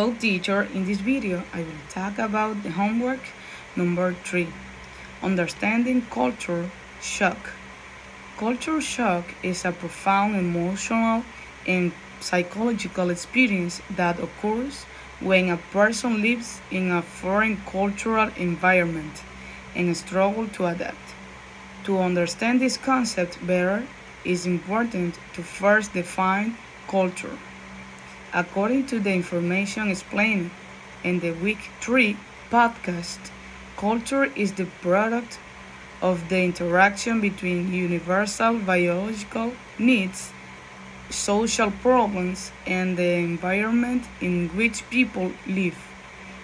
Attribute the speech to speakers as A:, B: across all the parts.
A: Hello teacher, in this video I will talk about the homework number 3, understanding culture shock. Culture shock is a profound emotional and psychological experience that occurs when a person lives in a foreign cultural environment and struggles to adapt. To understand this concept better, it is important to first define culture. According to the information explained in the Week 3 podcast, culture is the product of the interaction between universal biological needs, social problems, and the environment in which people live.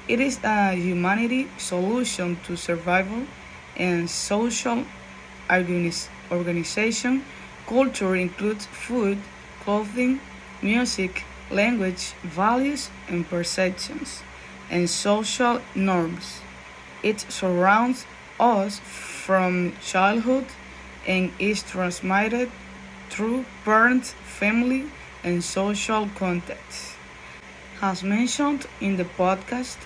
A: It is a humanity solution to survival and social organization. Culture includes food, clothing, music, language, values, and perceptions, and social norms. It surrounds us from childhood and is transmitted through parents, family, and social contexts. As mentioned in the podcast,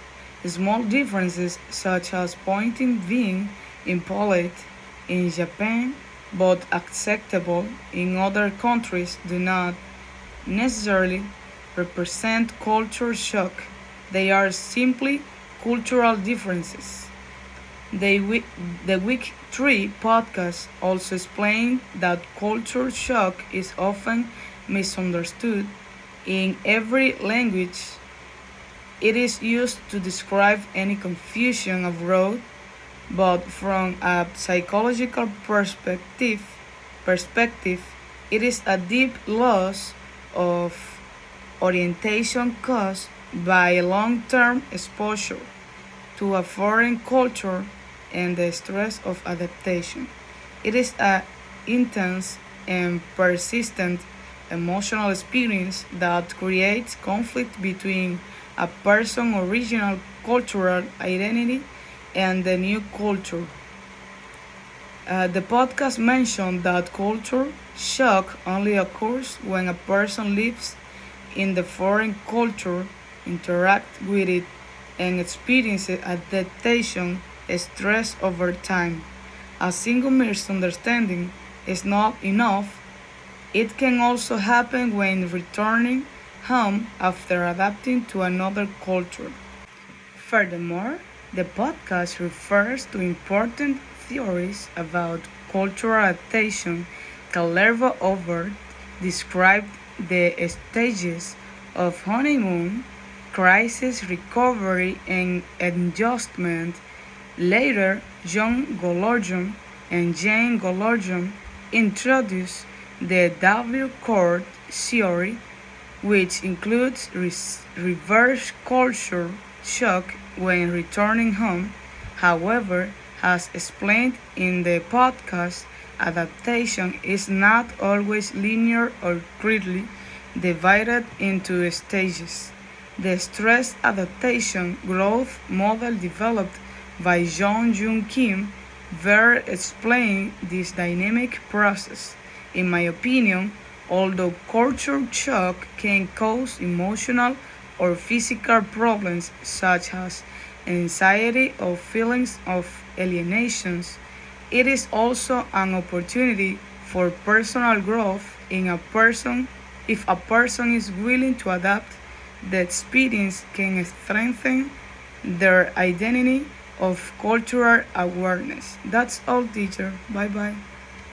A: small differences such as pointing being impolite in Japan but acceptable in other countries do not necessarily represent culture shock. They are simply cultural differences. The Week 3 podcast also explained that culture shock is often misunderstood. In every language, it is used to describe any confusion abroad, but from a psychological perspective, it is a deep loss of orientation caused by long-term exposure to a foreign culture and the stress of adaptation. It is an intense and persistent emotional experience that creates conflict between a person's original cultural identity and the new culture. The podcast mentioned that culture shock only occurs when a person lives in the foreign culture, interacts with it, and experiences adaptation stress over time. A single misunderstanding is not enough. It can also happen when returning home after adapting to another culture. Furthermore, the podcast refers to important theories about cultural adaptation. Calerva over described the stages of honeymoon, crisis, recovery, and adjustment. Later, John Goldorjon and Jane Goldorjon introduced the W-chord theory, which includes reverse culture shock when returning home. However, as explained in the podcast, adaptation is not always linear or clearly divided into stages. The stress adaptation growth model developed by John Jung Kim better explains this dynamic process. In my opinion, although culture shock can cause emotional or physical problems such as anxiety or feelings of alienations, it is also an opportunity for personal growth in a person. If a person is willing to adapt, the experience can strengthen their identity of cultural awareness. That's all, teacher. Bye bye.